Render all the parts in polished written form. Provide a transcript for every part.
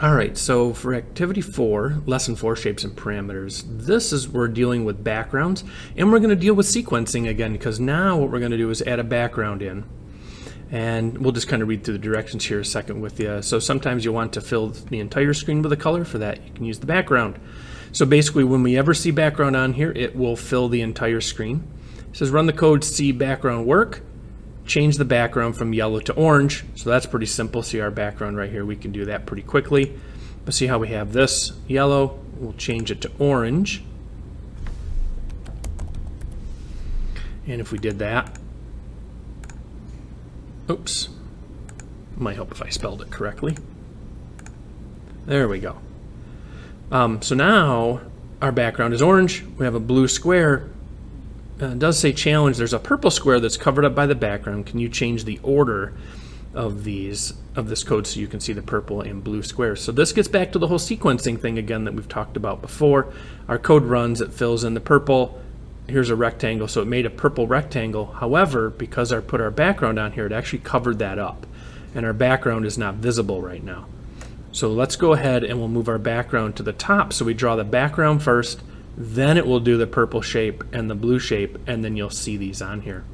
All right, so for activity 4, lesson 4, shapes and parameters, this is we're dealing with backgrounds, and we're going to deal with sequencing again, because now what we're going to do is add a background in. And we'll just kind of read through the directions here a second with you. So sometimes you want to fill the entire screen with a color. For that, you can use the background. So basically, when we ever see background on here, it will fill the entire screen. It says run the code see background work. Change the background from yellow to orange. So that's pretty simple. See our background right here. We can do that pretty quickly. But see how we have this yellow. We'll change it to orange. And if we did that, oops, might help if I spelled it correctly. There we go. So now our background is orange. We have a blue square. It does say challenge. There's a purple square that's covered up by the background. Can you change the order of this code so you can see the purple and blue squares? So this gets back to the whole sequencing thing again that we've talked about before. Our code runs, it fills in the purple. Here's a rectangle, so it made a purple rectangle. However, because I put our background on here, it actually covered that up, and our background is not visible right now. So let's go ahead and we'll move our background to the top. So we draw the background first, then it will do the purple shape and the blue shape, and then you'll see these on here.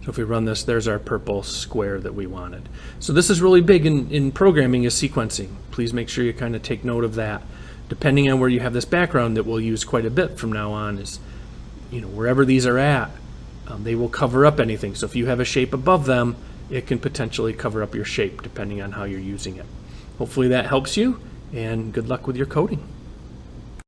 So if we run this, there's our purple square that we wanted. So this is really big in programming, is sequencing. Please make sure you kind of take note of that. Depending on where you have this background, that we'll use quite a bit from now on, is, you know, wherever these are at, they will cover up anything. So if you have a shape above them, it can potentially cover up your shape depending on how you're using it. Hopefully that helps you, and good luck with your coding.